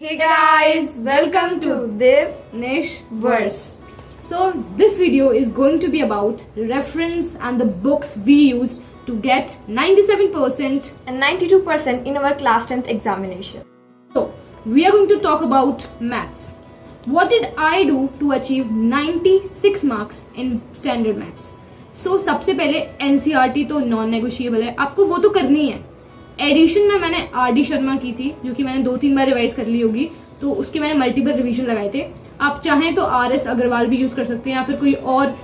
Hey guys, welcome to Dev Nish Verse. So this video is going to be about reference and the books we used to get 97% And 92% in our class 10th examination. So we are going to talk about maths. What did I do to achieve 96 marks in standard maths? So सबसे पहले NCERT तो non negotiable है, आपको वो तो करनी है. Addition में मैंने RD शर्मा की थी, जो कि मैंने 2-3 बार रिवाइज कर ली होगी, तो उसके मैंने मल्टीपल रिवीजन लगाए थे. आप चाहें तो RS अग्रवाल भी यूज कर सकते हैं या फिर कोई और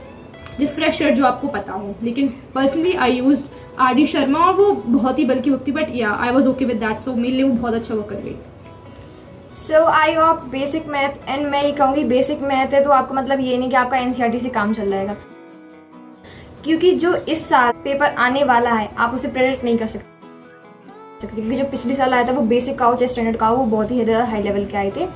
रिफ्रेशर जो आपको पता हो. लेकिन personally I use RD Sharma और वो बहुत ही बल्कि बुक थी, but yeah I was okay with that. So मेरे लिए वो बहुत अच्छा वर्क कर गई. So I of basic math and मैं ये कहूँगी बेसिक मैथ है तो आपका मतलब ये नहीं कि आपका NCERT से काम चल जाएगा, क्योंकि जो इस साल पेपर आने वाला है आप उसे प्रेडिक्ट नहीं कर सकते, क्योंकि जो पिछले साल आया था वो बेसिक का हो चाहे स्टैंडर्ड का हो, वो बहुत ही ज़्यादा हाई लेवल के आए थे.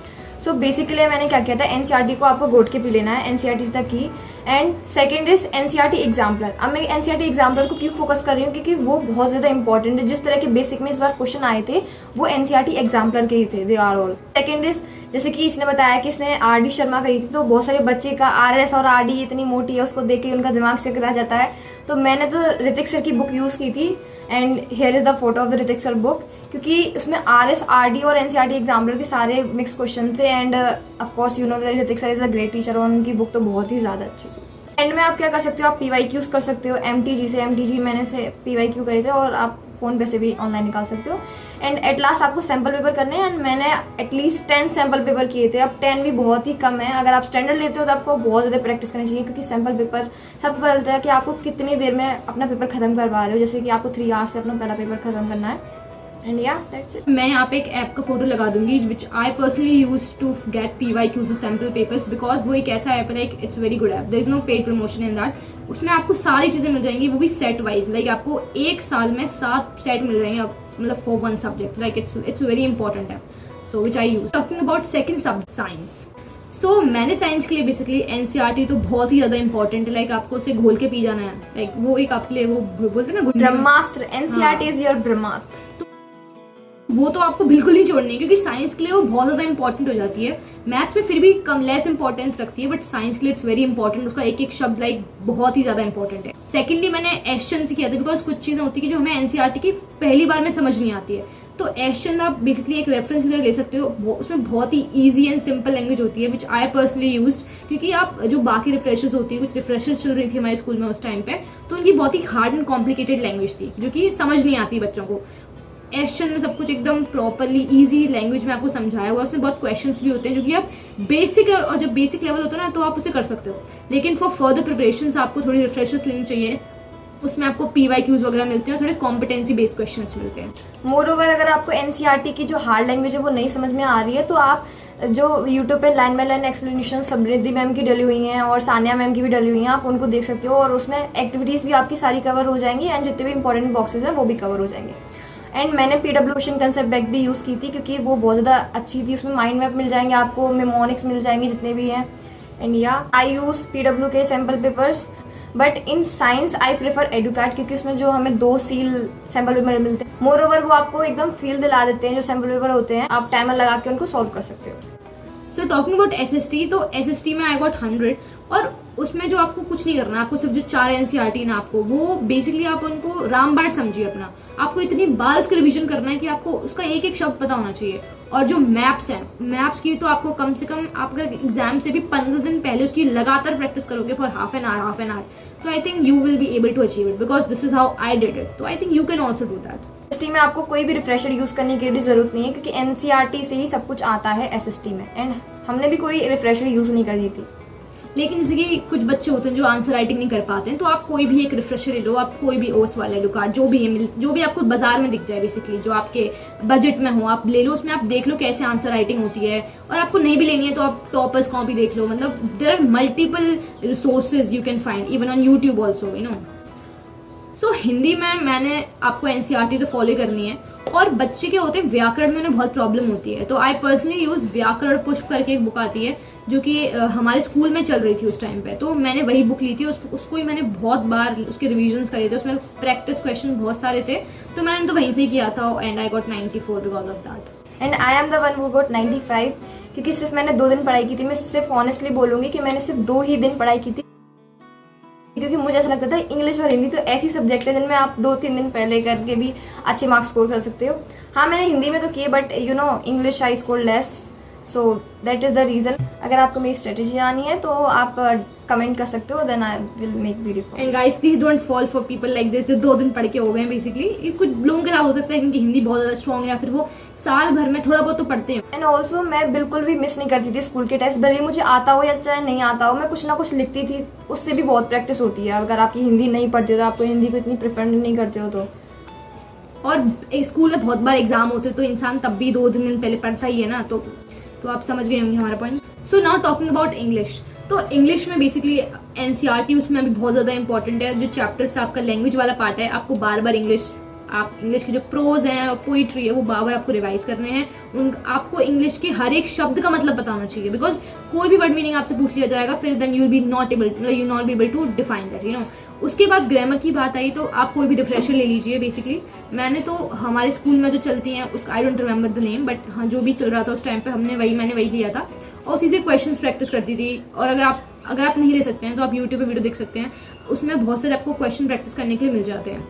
सो बेसिकली मैंने क्या किया था, NCERT को आपको घोट के पी लेना है. NCERT is the key. And second is NCERT exemplar. अब मैं NCERT एग्जाम्पलर को क्यों फोकस कर रही हूँ, क्योंकि वो बहुत ज़्यादा इंपॉर्टेंट है. जिस तरह के बेसिक में इस बार क्वेश्चन आए थे वो NCERT एग्जाम्पलर के ही थे. They are all. Second is जैसे कि इसने बताया कि इसने RD शर्मा करी थी, तो बहुत सारे बच्चे का RS और RD इतनी मोटी है उसको देख के उनका दिमाग चकरा जाता है. तो मैंने तो ऋतिक सर की बुक यूज़ की थी and here is the photo of the Hrithik sir book, क्योंकि उसमें RS RD और NCERT एग्जाम्पलर के सारे मिक्स क्वेश्चन थे. End of course you know that Hrithik sir is a great teacher और उनकी बुक तो बहुत ही ज़्यादा अच्छी थी. एंड में आप क्या कर सकते हो, आप PYQs कर सकते हो MTG से. MTG मैंने से PYQ करे थे और आप फ़ोन पे से भी ऑनलाइन निकाल सकते हो. एंड एट लास्ट आपको सैम्पल पेपर करने हैं. एंड मैंने एटलीस्ट 10 सैम्पल पेपर किए थे. अब 10 भी बहुत ही कम है. अगर आप स्टैंडर्ड लेते हो तो आपको बहुत ज़्यादा प्रैक्टिस करनी चाहिए, क्योंकि सैम्पल पेपर सबको पता चलता है कि आपको कितनी देर में अपना पेपर खत्म करवा रहे हो. जैसे कि आपको 3 आवर्स से अपना पहला पेपर खत्म करना है. एंड या दैट्स इट. मैं यहाँ पे एक ऐप का फोटो लगा दूंगी which I personally use to get PYQs और सैम्पल पेपर्स, बिकॉज वो एक ऐसा ऐप है, like it's very good app. There is no paid promotion in that. उसमें आपको सारी चीज़ें मिल जाएंगी, वो भी सेट वाइज. लाइक आपको एक साल में 7 सेट मिल जाएंगे, मतलब for one subject. Like it's very important app, so which I use. Talking about second subject science. So मैंने साइंस के लिए बेसिकली NCERT तो बहुत ही ज़्यादा इंपॉर्टेंट है. लाइक आपको उसे घोल के पी जाना है. लाइक वो एक आपके लिए वो बोलते हैं ना ब्रह्मास्त्र. NCERT इज योर ब्रह्मास्त्र. वो तो आपको बिल्कुल नहीं छोड़नी है, क्योंकि साइंस के लिए वो बहुत ज़्यादा इंपॉर्टेंट हो जाती है. मैथ्स में फिर भी कम लेस इंपॉर्टेंस रखती है, बट साइंस के लिए इट्स वेरी इंपॉर्टेंट. उसका एक एक शब्द लाइक बहुत ही ज़्यादा इंपॉर्टेंट है. सेकेंडली मैंने एस्चन से किया था, बिकॉज कुछ चीज़ें होती है कि जो हमें NCERT की पहली बार में समझ नहीं आती है. तो एस्चन आप बेसिकली एक रेफरेंस की तरह ले सकते हो. उसमें बहुत ही ईजी एंड सिंपल लैंग्वेज होती है, विच आई पर्सनली यूज. क्योंकि आप जो बाकी रिफ्रेशर्स होती है, कुछ रिफ्रेशर्स चल रही थी हमारे स्कूल में उस टाइम पे, तो उनकी बहुत ही हार्ड एंड कॉम्प्लिकेटेड लैंग्वेज थी, जो कि समझ नहीं आती बच्चों को. एस्चन में सब कुछ एकदम प्रॉपरली इजी लैंग्वेज में आपको समझाया हुआ है. उसमें बहुत क्वेश्चंस भी होते हैं जो कि आप बेसिक, और जब बेसिक लेवल होता है ना तो आप उसे कर सकते हो. लेकिन फॉर फर्दर प्रिपरेशन आपको थोड़ी रिफ्रेशर्स लेनी चाहिए. उसमें आपको PYQs वगैरह मिलते हैं और थोड़े कॉम्पिटेंसी बेस्ड क्वेश्चंस मिलते हैं. मोर ओवर अगर आपको NCERT की जो हार्ड लैंग्वेज है वो नहीं समझ में आ रही है, तो आप जो यूट्यूब पे line by line explanation Samriddhi ma'am की डली हुई हैं और सानिया मैम की भी डली हुई हैं, आप उनको देख सकते हो. और उसमें एक्टिविटीज़ भी आपकी सारी कवर हो जाएंगी एंड जितने भी इंपॉर्टेंट बॉक्सेस हैं वो भी कवर हो जाएंगे. एंड मैंने PW क्वेश्चन कंसेप्ट बैग भी यूज़ की थी, क्योंकि वो बहुत ज़्यादा अच्छी थी. उसमें माइंड मैप मिल जाएंगे आपको, मेमोनिक्स मिल जाएंगे जितने भी हैं. And yeah I use PW के sample papers, but in science I prefer Educart, क्योंकि उसमें जो हमें 2 सील सैम्पल पेपर मिलते हैं. मोर ओवर वो आपको एकदम फील दिला देते हैं. जो सैम्पल पेपर होते हैं आप टाइमर लगा के उनको सॉल्व कर सकते हो. सो टॉकिंग अबाउट SST, तो SST में आई गॉट 100. और उसमें जो आपको कुछ नहीं करना, आपको सिर्फ जो 4 NCERT ना आपको, वो बेसिकली आप उनको रामबाण समझिए अपना. आपको इतनी बार उसका रिवीजन करना है कि आपको उसका एक एक शब्द पता होना चाहिए. और जो मैप्स हैं, मैप्स की तो आपको कम से कम, आप अगर एग्जाम से भी 15 दिन पहले उसकी लगातार प्रैक्टिस करोगे फॉर हाफ एन आवर, तो I think you will be able to achieve it, because this is how I did it. तो I think you can also do that. SST में आपको कोई भी रिफ्रेशर यूज़ करने की जरूरत नहीं है, क्योंकि NCERT से ही सब कुछ आता है SST में. एंड हमने भी कोई रिफ्रेशर यूज़ नहीं करी थी. लेकिन जैसे कि कुछ बच्चे होते हैं जो आंसर राइटिंग नहीं कर पाते हैं, तो आप कोई भी एक रिफ्रेशर ले लो. आप कोई भी ओस वाले लो कार्ड, जो भी आपको बाजार में दिख जाए, बेसिकली जो आपके बजट में हो, आप ले लो. उसमें आप देख लो कैसे आंसर राइटिंग होती है. और आपको नहीं भी लेनी है तो आप टॉपर्स कॉपी देख लो. मतलब there are multiple resources you can find even on YouTube also, you know. So Hindi में मैंने आपको NCERT तो फॉलो करनी है. और बच्चे के होते हैं व्याकरण में उन्हें बहुत प्रॉब्लम होती है, तो आई पर्सनली यूज व्याकरण पुष्प करके एक बुक आती है, जो कि हमारे स्कूल में चल रही थी उस टाइम पे. तो मैंने वही बुक ली थी. उसको ही मैंने बहुत बार उसके रिविजन्स करे थे. उसमें प्रैक्टिस क्वेश्चन बहुत सारे थे, तो मैंने तो वहीं से ही किया था. And I got 94 because of that. And I am the one who got 95, क्योंकि सिर्फ मैंने 2 दिन पढ़ाई की थी। मैं सिर्फ ऑनेस्टली बोलूँगी कि मैंने सिर्फ 2 ही दिन पढ़ाई की थी, क्योंकि मुझे ऐसा लगता था इंग्लिश और हिंदी तो ऐसी सब्जेक्ट है जिनमें आप 2-3 दिन पहले करके भी अच्छे मार्क्स स्कोर कर सकते हो। हाँ, मैंने हिंदी में तो किए, but you know English I score less, so that is the reason. अगर आपको मेरी स्ट्रेटेजी आनी है तो आप कमेंट कर सकते हो, then I will make video. And guys please don't fall for people like this जो 2 दिन पढ़ के हो गए हैं बेसिकली। ये कुछ लोगों के साथ हो सकता है क्योंकि हिंदी बहुत ज़्यादा स्ट्रॉन्ग है, या फिर वो साल भर में थोड़ा बहुत तो पढ़ते हैं। एंड ऑल्सो मैं बिल्कुल भी मिस नहीं करती थी स्कूल के टेस्ट, भले ही मुझे आता हो या चाहे नहीं आता हो, मैं कुछ ना कुछ लिखती थी, उससे भी बहुत प्रैक्टिस होती है। अगर आपकी हिंदी नहीं पढ़ते हो, आपको हिंदी को इतनी प्रेफर नहीं करते हो तो। और स्कूल में बहुत बार एग्जाम होते तो इंसान तब भी 2-3 दिन पहले पढ़ता ही है ना, तो आप समझ गए होंगे हमारा point. So now talking about English, तो इंग्लिश में बेसिकली एनसीईआरटी उसमें भी बहुत ज़्यादा इंपॉर्टेंट है। जो चैप्टर्स आपका लैंग्वेज वाला पार्ट है, आपको बार बार इंग्लिश के जो प्रोज हैं और पोइट्री है वो बार बार आपको रिवाइज करने हैं। आपको इंग्लिश के हर एक शब्द का मतलब पता होना चाहिए, बिकॉज कोई भी वर्ड मीनिंग आपसे पूछ लिया जाएगा फिर then you not be able to define that, you know. उसके बाद ग्रामर की बात आई तो आप कोई भी रिफ्रेशर ले लीजिए। बेसिकली मैंने तो हमारे स्कूल में जो चलती हैं उसका I don't remember the name, but हाँ जो भी चल रहा था उस टाइम पे मैंने वही लिया था और उसी से क्वेश्चंस प्रैक्टिस करती थी। और अगर आप नहीं ले सकते हैं तो आप यूट्यूब पे वीडियो देख सकते हैं, उसमें बहुत सारे आपको क्वेश्चन प्रैक्टिस करने के लिए मिल जाते हैं।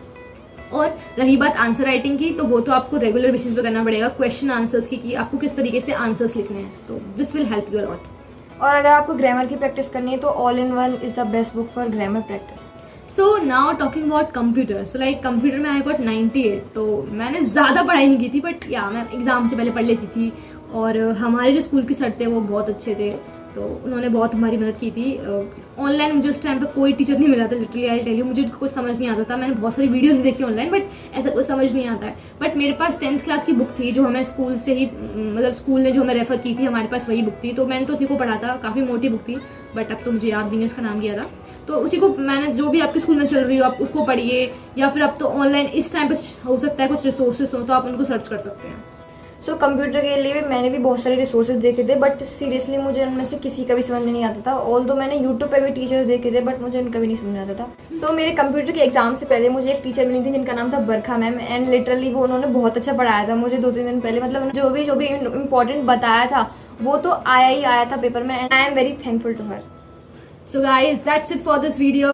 और रही बात आंसर राइटिंग की, तो वो तो आपको रेगुलर बेसिस पे करना पड़ेगा, क्वेश्चन आंसर्स की कि आपको किस तरीके से आंसर्स लिखने हैं, तो this will help you a lot. और अगर आपको ग्रामर की प्रैक्टिस करनी है तो all in one is the best book for grammar practice. So now talking about computer, so like computer में आई गॉट 98, तो मैंने ज़्यादा पढ़ाई नहीं की थी, बट या मैं एग्जाम से पहले पढ़ लेती थी। और हमारे जो स्कूल के सर थे वो बहुत अच्छे थे, तो उन्होंने बहुत हमारी मदद की थी। ऑनलाइन मुझे उस टाइम पे कोई टीचर नहीं मिला था, लिटरली आई टेल यू, मुझे कुछ समझ नहीं आता था। मैंने बहुत सारी वीडियोस भी देखी ऑनलाइन, बट ऐसा कुछ समझ नहीं आता है। बट मेरे पास 10th क्लास की बुक थी जो हमें स्कूल से ही, मतलब स्कूल ने जो हमें रेफर की थी, हमारे पास वही बुक थी, तो मैंने तो उसी को पढ़ा था। काफ़ी मोटी बुक थी, बट अब तो मुझे याद भी नहीं उसका नाम किया था। तो उसी को मैंने, जो भी आपके स्कूल में चल रही हो आप उसको पढ़िए, या फिर अब तो ऑनलाइन इस टाइम पर हो सकता है कुछ रिसोर्सेस हो तो आप उनको सर्च कर सकते हैं। सो कंप्यूटर के लिए भी मैंने भी बहुत सारे रिसोर्सेज देखे थे, बट सीरियसली मुझे उनमें से किसी का भी समझ में नहीं आता था। ऑल्दो मैंने यूट्यूब पे भी टीचर्स देखे थे, बट मुझे उनका भी नहीं समझ में आता था। सो मेरे कंप्यूटर के एग्जाम से पहले मुझे एक टीचर मिली थी जिनका नाम था बरखा मैम, एंड लिटरली वो उन्होंने बहुत अच्छा पढ़ाया था मुझे 2-3 दिन पहले। मतलब जो भी इम्पोर्टेंट बताया था वो तो आया ही आया था पेपर में, and I am very thankful to her. So guys, that's it for this video.